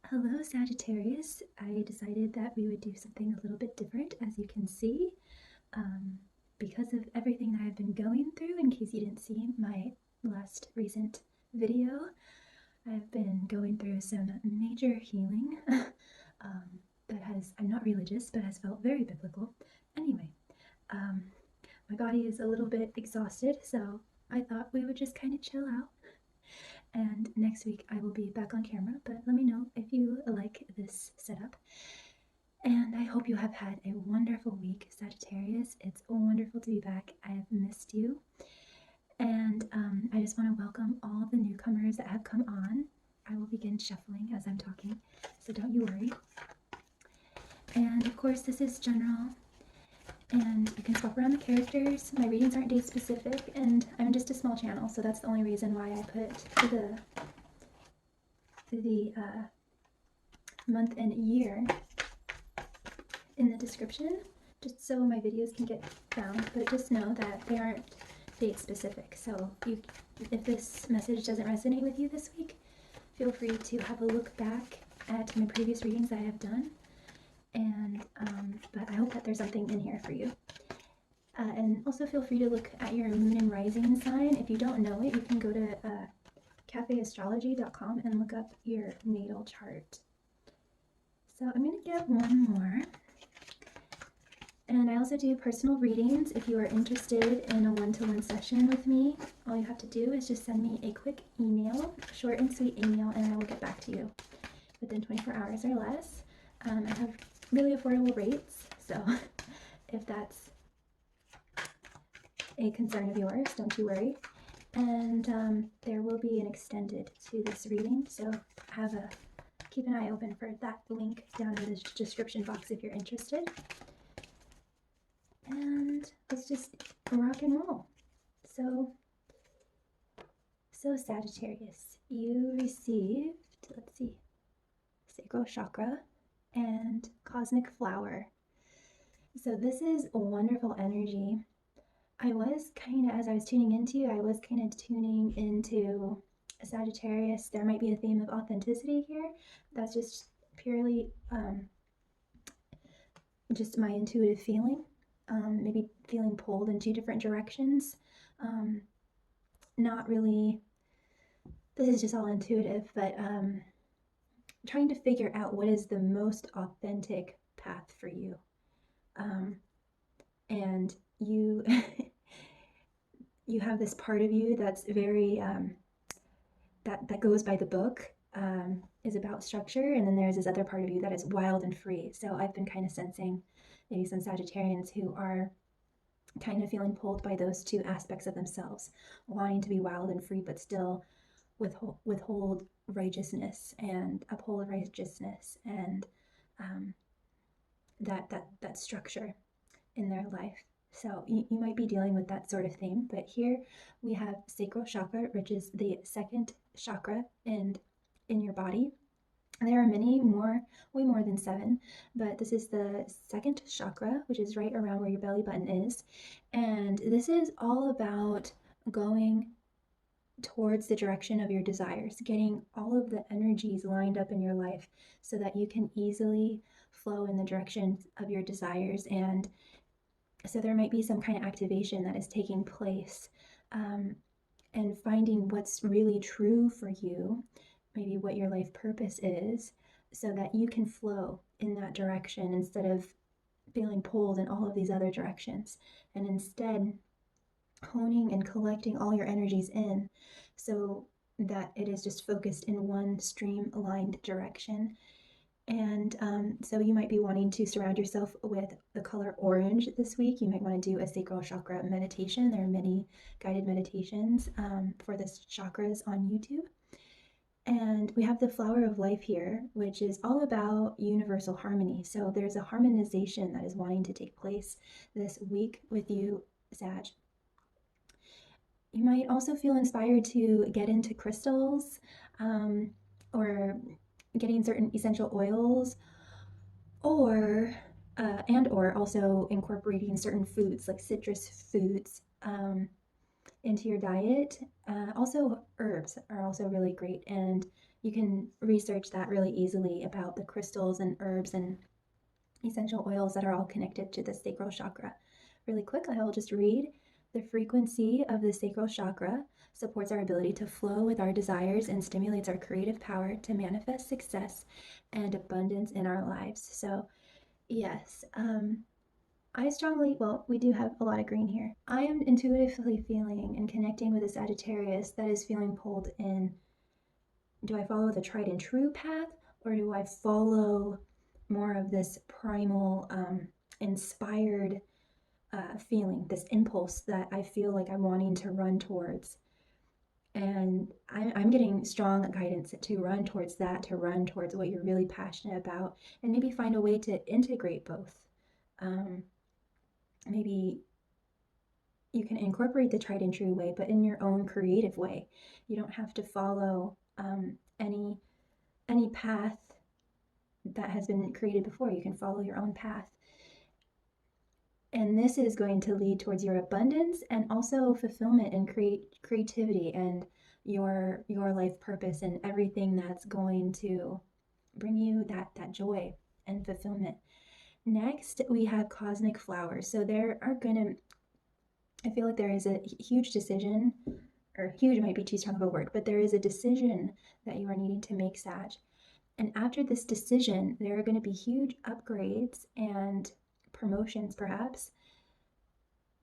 Hello, Sagittarius. I decided that we would do something a little bit different, as you can see, um, because of everything that I've been going through. In case you didn't see my last recent video, I've been going through some major healing I'm not religious, but has felt very biblical. Anyway, um, my body is a little bit exhausted, so I thought we would just kind of chill out. And next week I will be back on camera, but let me know if you like this setup. And I hope you have had a wonderful week, Sagittarius. It's wonderful to be back. I have missed you. And I just want to welcome all the newcomers that have come on. I will begin shuffling as I'm talking, so don't you worry. And of course, this is general, and you can swap around the characters. My readings aren't date specific, and I'm just a small channel, so that's the only reason why I put the month and year in the description, just so my videos can get found. But just know that they aren't date specific, so if this message doesn't resonate with you this week, feel free to have a look back at my previous readings that I have done. And but I hope that there's something in here for you. And also feel free to look at your moon and rising sign. If you don't know it, you can go to cafeastrology.com and look up your natal chart. So I'm going to get one more. And I also do personal readings. If you are interested in a one-to-one session with me, all you have to do is just send me a quick email, short and sweet email, and I will get back to you within 24 hours or less. I have really affordable rates, so if that's a concern of yours, don't you worry. And there will be an extended to this reading, so keep an eye open for that link down in the description box if you're interested. And let's just rock and roll. So Sagittarius, you received, let's see, sacral chakra and cosmic flower. So this is a wonderful energy. I was kind of, as I was tuning into Sagittarius. There might be a theme of authenticity here. That's just purely just my intuitive feeling. Maybe feeling pulled in two different directions. Not really, this is just all intuitive, but trying to figure out what is the most authentic path for you. And you you have this part of you that's very that goes by the book, is about structure, and then there's this other part of you that is wild and free. So I've been kind of sensing maybe some Sagittarians who are kind of feeling pulled by those two aspects of themselves, wanting to be wild and free but still withhold righteousness and uphold righteousness and that structure in their life. So you might be dealing with that sort of theme, but here we have sacral chakra, which is the second chakra in your body. There are many more, way more than 7, but this is the second chakra, which is right around where your belly button is. And this is all about going towards the direction of your desires, getting all of the energies lined up in your life so that you can easily flow in the direction of your desires. And so there might be some kind of activation that is taking place, and finding what's really true for you, maybe what your life purpose is, so that you can flow in that direction instead of feeling pulled in all of these other directions, and instead honing and collecting all your energies in so that it is just focused in one streamlined direction. And so you might be wanting to surround yourself with the color orange this week. You might want to do a sacral chakra meditation. There are many guided meditations for the chakras on YouTube. And we have the flower of life here, which is all about universal harmony. So there's a harmonization that is wanting to take place this week with you, Sag. You might also feel inspired to get into crystals, or getting certain essential oils, or also incorporating certain foods like citrus foods into your diet. Also herbs are also really great, and You can research that really easily about the crystals and herbs and essential oils that are all connected to the sacral chakra. Really quick, I will just read. The frequency of the sacral chakra supports our ability to flow with our desires and stimulates our creative power to manifest success and abundance in our lives. So, yes, we do have a lot of green here. I am intuitively feeling and connecting with a Sagittarius that is feeling pulled in. Do I follow the tried and true path, or do I follow more of this primal, inspired feeling, this impulse that I feel like I'm wanting to run towards? And I'm getting strong guidance to run towards that, to run towards what you're really passionate about, and maybe find a way to integrate both. Maybe you can incorporate the tried and true way, but in your own creative way. You don't have to follow any path that has been created before. You can follow your own path. And this is going to lead towards your abundance and also fulfillment and creativity and your life purpose and everything that's going to bring you that joy and fulfillment. Next, we have cosmic flowers. So I feel like there is a huge decision, or huge might be too strong of a word, but there is a decision that you are needing to make, Sag. And after this decision, there are going to be huge upgrades and promotions, perhaps,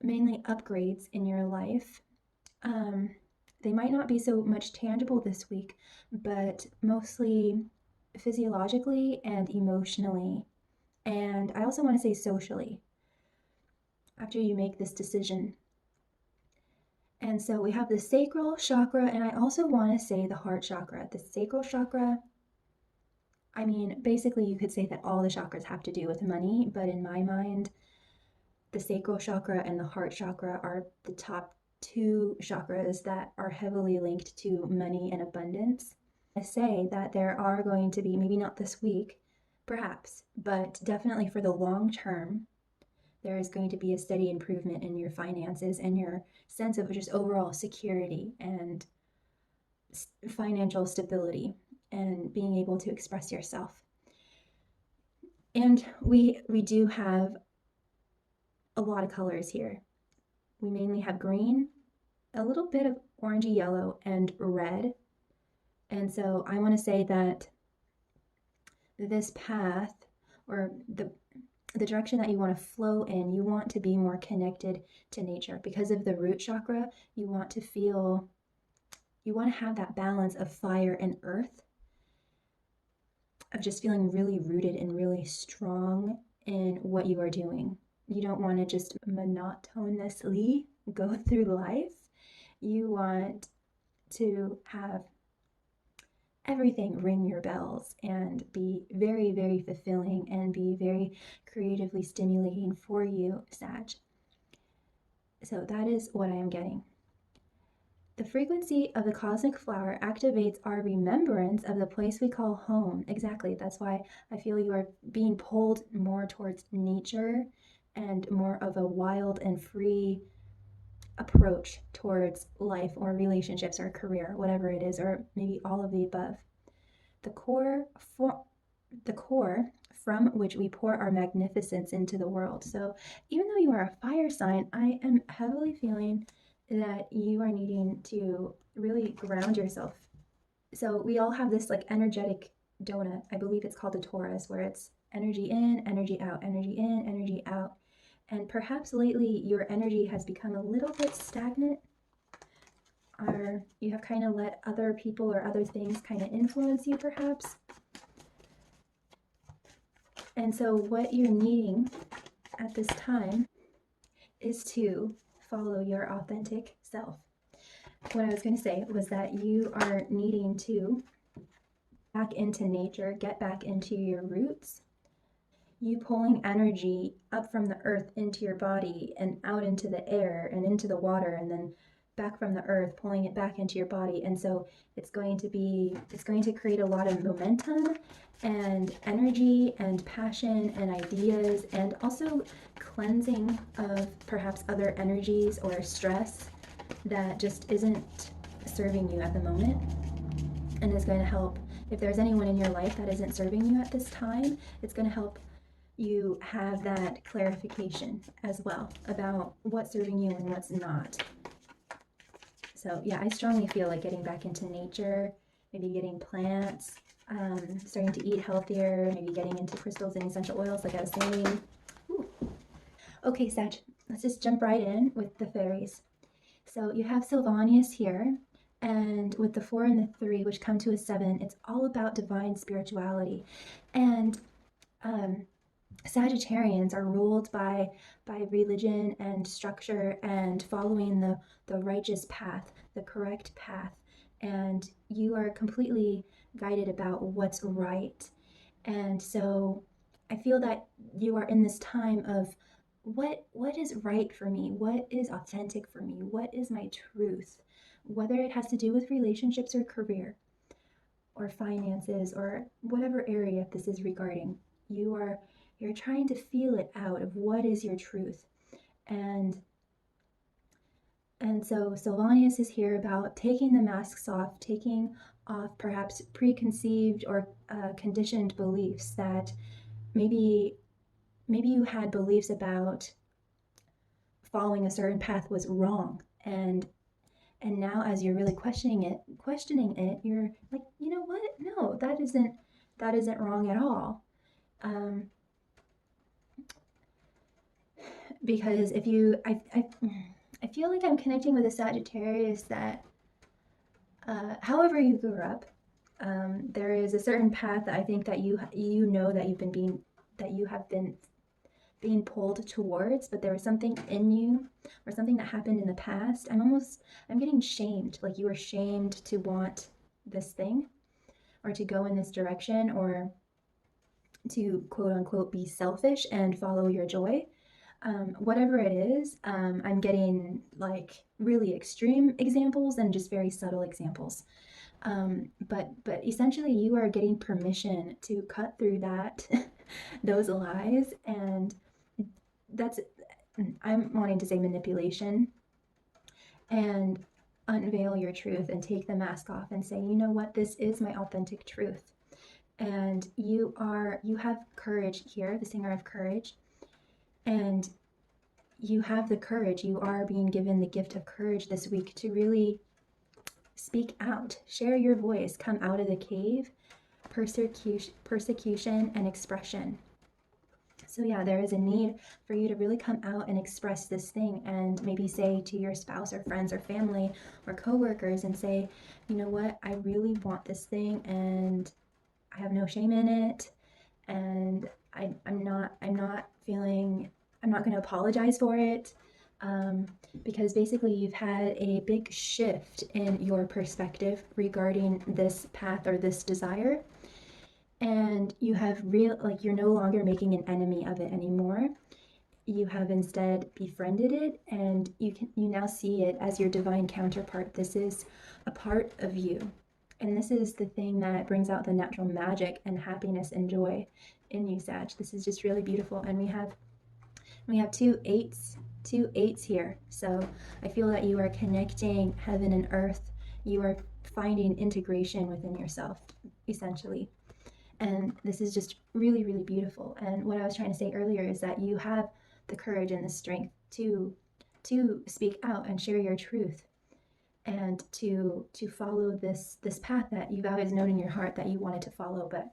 mainly upgrades in your life. They might not be so much tangible this week, but mostly physiologically and emotionally. And I also want to say socially, after you make this decision. And so we have the sacral chakra, and I also want to say the heart chakra. The sacral chakra, I mean, basically you could say that all the chakras have to do with money, but in my mind, the sacral chakra and the heart chakra are the top two chakras that are heavily linked to money and abundance. I say that there are going to be, maybe not this week, perhaps, but definitely for the long term, there is going to be a steady improvement in your finances and your sense of just overall security and financial stability and being able to express yourself. And we do have a lot of colors here. We mainly have green, a little bit of orangey yellow, and red. And so I want to say that this path, or the direction that you want to flow in, you want to be more connected to nature. Because of the root chakra, you want to have that balance of fire and earth, of just feeling really rooted and really strong in what you are doing. You don't want to just monotonously go through life. You want to have everything ring your bells and be very, very fulfilling and be very creatively stimulating for you, Sag. So that is what I am getting. The frequency of the cosmic flower activates our remembrance of the place we call home. Exactly. That's why I feel you are being pulled more towards nature and more of a wild and free approach towards life or relationships or career, whatever it is, or maybe all of the above. The core from which we pour our magnificence into the world. So even though you are a fire sign, I am heavily feeling that you are needing to really ground yourself. So we all have this like energetic donut. I believe it's called a torus, where it's energy in, energy out, energy in, energy out. And perhaps lately your energy has become a little bit stagnant, or you have kind of let other people or other things kind of influence you, perhaps. And so what you're needing at this time is to follow your authentic self. What I was going to say was that you are needing to back into nature, get back into your roots. You pulling energy up from the earth into your body and out into the air and into the water, and then back from the earth, pulling it back into your body. And so it's going to create a lot of momentum and energy and passion and ideas, and also cleansing of perhaps other energies or stress that just isn't serving you at the moment. and is going to help. If there's anyone in your life that isn't serving you at this time, it's going to help you have that clarification as well about what's serving you and what's not. So yeah, I strongly feel like getting back into nature, maybe getting plants, starting to eat healthier, maybe getting into crystals and essential oils like I was saying. Ooh. Okay, Sag, let's just jump right in with the fairies. So you have Sylvanius here, and with the 4 and the 3, which come to a 7, it's all about divine spirituality. And Sagittarians are ruled by religion and structure and following the righteous path, the correct path, and you are completely guided about what's right. And so I feel that you are in this time of what is right for me, what is authentic for me, what is my truth, whether it has to do with relationships or career or finances or whatever area this is regarding. You're trying to feel it out of what is your truth. And so Sylvanius is here about taking the masks off, taking off perhaps preconceived or conditioned beliefs that maybe you had beliefs about following a certain path was wrong, and now as you're really questioning it, you're like, you know what? No, that isn't wrong at all. Because if you, I feel like I'm connecting with a Sagittarius that, however you grew up, there is a certain path that I think that you know that you have been being pulled towards, but there was something in you or something that happened in the past. I'm getting shamed, like you were shamed to want this thing or to go in this direction or to quote unquote be selfish and follow your joy. Whatever it is, I'm getting like really extreme examples and just very subtle examples. But essentially you are getting permission to cut through that those lies, and that's, I'm wanting to say manipulation, and unveil your truth and take the mask off and say, you know what, this is my authentic truth. And you have courage here, the singer of courage, and you have the courage, you are being given the gift of courage this week to really speak out, share your voice, come out of the cave, persecution and expression. So yeah, there is a need for you to really come out and express this thing, and maybe say to your spouse or friends or family or coworkers and say, you know what, I really want this thing and I have no shame in it, and I'm not going to apologize for it, because basically you've had a big shift in your perspective regarding this path or this desire, and you have you're no longer making an enemy of it anymore. You have instead befriended it, and you now see it as your divine counterpart. This is a part of you, and this is the thing that brings out the natural magic and happiness and joy in you, Sag. This is just really beautiful. And we have two eights here. So I feel that you are connecting heaven and earth. You are finding integration within yourself, essentially. And this is just really, really beautiful. And what I was trying to say earlier is that you have the courage and the strength to speak out and share your truth, and to follow this path that you've always known in your heart that you wanted to follow, but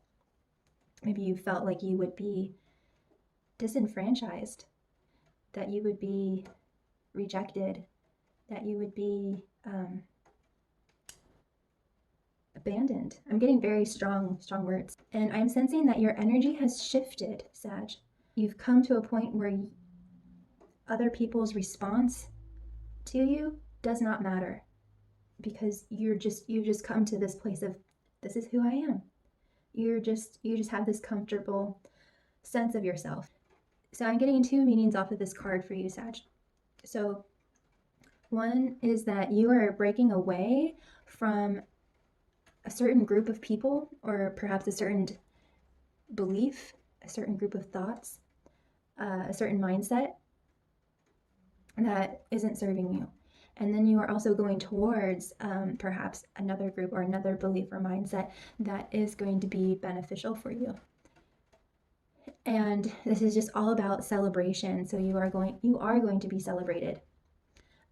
maybe you felt like you would be disenfranchised, that you would be rejected, that you would be abandoned. I'm getting very strong words. And I'm sensing that your energy has shifted, Sag. You've come to a point where other people's response to you does not matter, because you've just come to this place of, this is who I am. You just have this comfortable sense of yourself. So I'm getting two meanings off of this card for you, Sag. So one is that you are breaking away from a certain group of people, or perhaps a certain belief, a certain group of thoughts, a certain mindset that isn't serving you. And then you are also going towards perhaps another group or another belief or mindset that is going to be beneficial for you. And this is just all about celebration. So you are going to be celebrated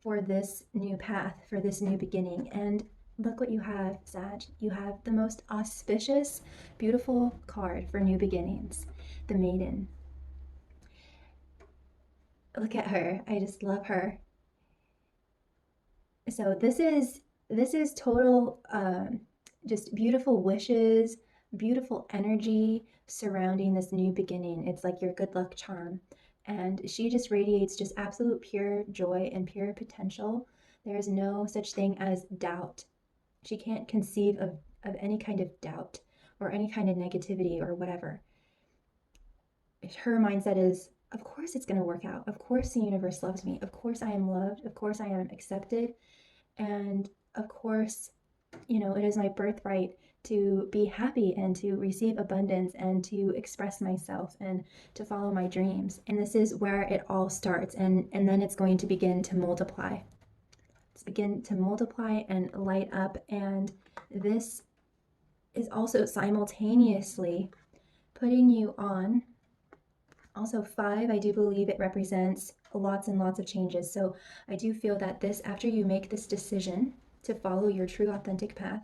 for this new path, for this new beginning. And look what you have, Sag. You have the most auspicious, beautiful card for new beginnings, the Maiden. Look at her. I just love her. So this is total just beautiful wishes, beautiful energy surrounding this new beginning. It's like your good luck charm. And she just radiates just absolute pure joy and pure potential. There is no such thing as doubt. She can't conceive of any kind of doubt or any kind of negativity or whatever. Her mindset is, of course it's going to work out. Of course the universe loves me. Of course I am loved. Of course I am accepted. And of course, it is my birthright to be happy and to receive abundance and to express myself and to follow my dreams. And this is where it all starts. And then it's going to begin to multiply. It's begin to multiply and light up. And this is also simultaneously putting you on. Also 5, I do believe it represents lots and lots of changes. So I do feel that this, after you make this decision to follow your true authentic path,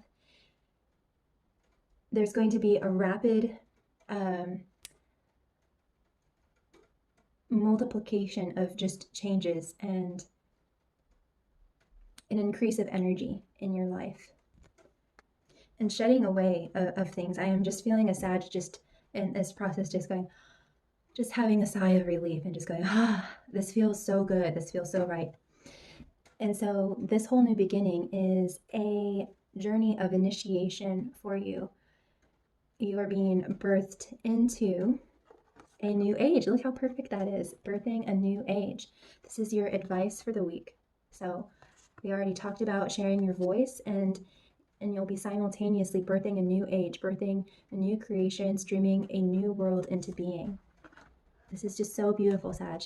there's going to be a rapid multiplication of just changes and an increase of energy in your life and shedding away of things. I am just feeling a Sag just in this process, just having a sigh of relief and just going, this feels so good. This feels so right. And so this whole new beginning is a journey of initiation for you. You are being birthed into a new age. Look how perfect that is. Birthing a new age. This is your advice for the week. So we already talked about sharing your voice, and you'll be simultaneously birthing a new age, birthing a new creation, streaming a new world into being. This is just so beautiful, Sag.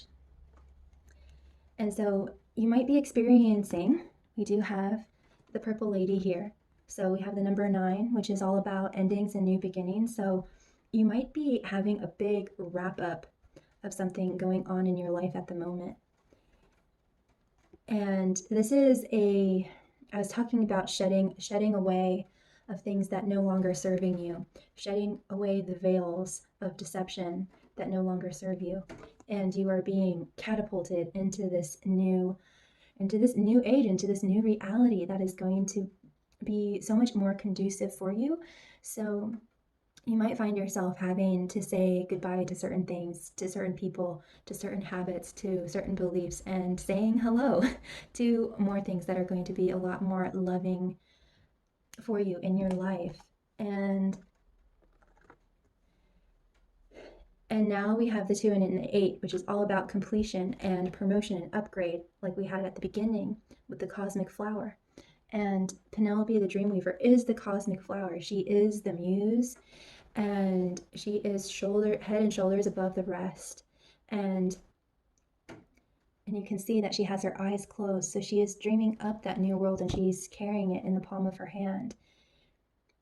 And so you might be experiencing, we do have the purple lady here. So we have the number 9, which is all about endings and new beginnings. So you might be having a big wrap up of something going on in your life at the moment. And this is I was talking about shedding away of things that no longer serving you, shedding away the veils of deception that no longer serve you, and you are being catapulted into this new age, into this new reality that is going to be so much more conducive for you. So you might find yourself having to say goodbye to certain things, to certain people, to certain habits, to certain beliefs, and saying hello to more things that are going to be a lot more loving for you in your life. And now we have the 2 and the 8, which is all about completion and promotion and upgrade, like we had at the beginning with the cosmic flower. And Penelope, the Dreamweaver, is the cosmic flower. She is the muse, and she is head and shoulders above the rest. And you can see that she has her eyes closed. So she is dreaming up that new world, and she's carrying it in the palm of her hand.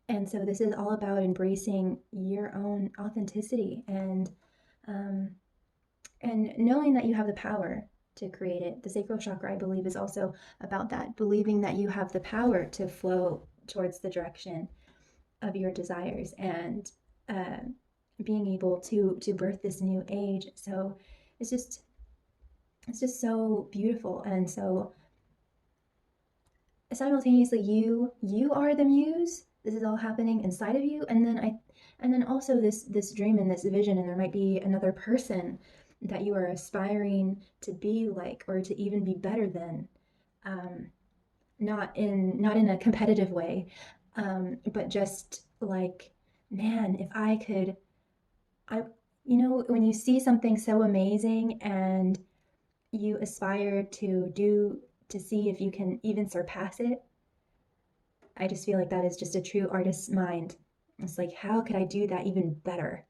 And so this is all about embracing your own authenticity and knowing that you have the power to create it. The sacral chakra, I believe, is also about that, believing that you have the power to flow towards the direction of your desires and being able to birth this new age. So it's just so beautiful. And so simultaneously you are the muse. This is all happening inside of you, and then also this dream and this vision, and there might be another person that you are aspiring to be like, or to even be better than, not in a competitive way, but just like, man, if I could, when you see something so amazing and you aspire to see if you can even surpass it, I just feel like that is just a true artist's mind. It's like, how could I do that even better?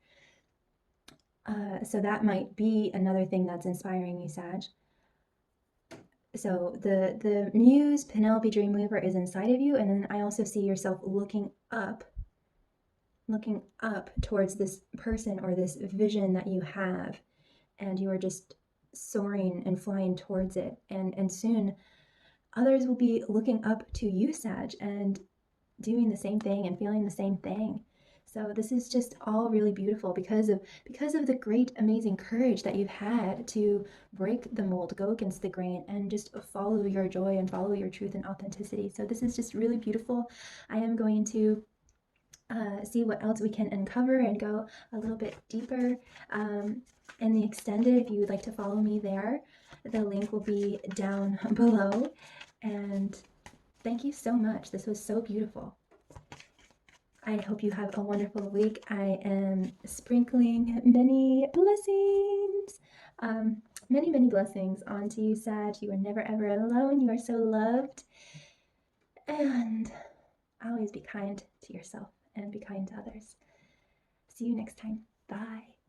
So that might be another thing that's inspiring you, Sag. So the muse Penelope Dreamweaver is inside of you, and then I also see yourself looking up towards this person or this vision that you have, and you are just soaring and flying towards it. And soon others will be looking up to you, Sag, and doing the same thing and feeling the same thing. So this is just all really beautiful because of the great, amazing courage that you've had to break the mold, go against the grain, and just follow your joy and follow your truth and authenticity. So this is just really beautiful. I am going to see what else we can uncover and go a little bit deeper in the extended. If you would like to follow me there, the link will be down below. And thank you so much. This was so beautiful. I hope you have a wonderful week. I am sprinkling many blessings, many, many blessings onto you, Sag. You are never, ever alone. You are so loved. And always be kind to yourself and be kind to others. See you next time. Bye.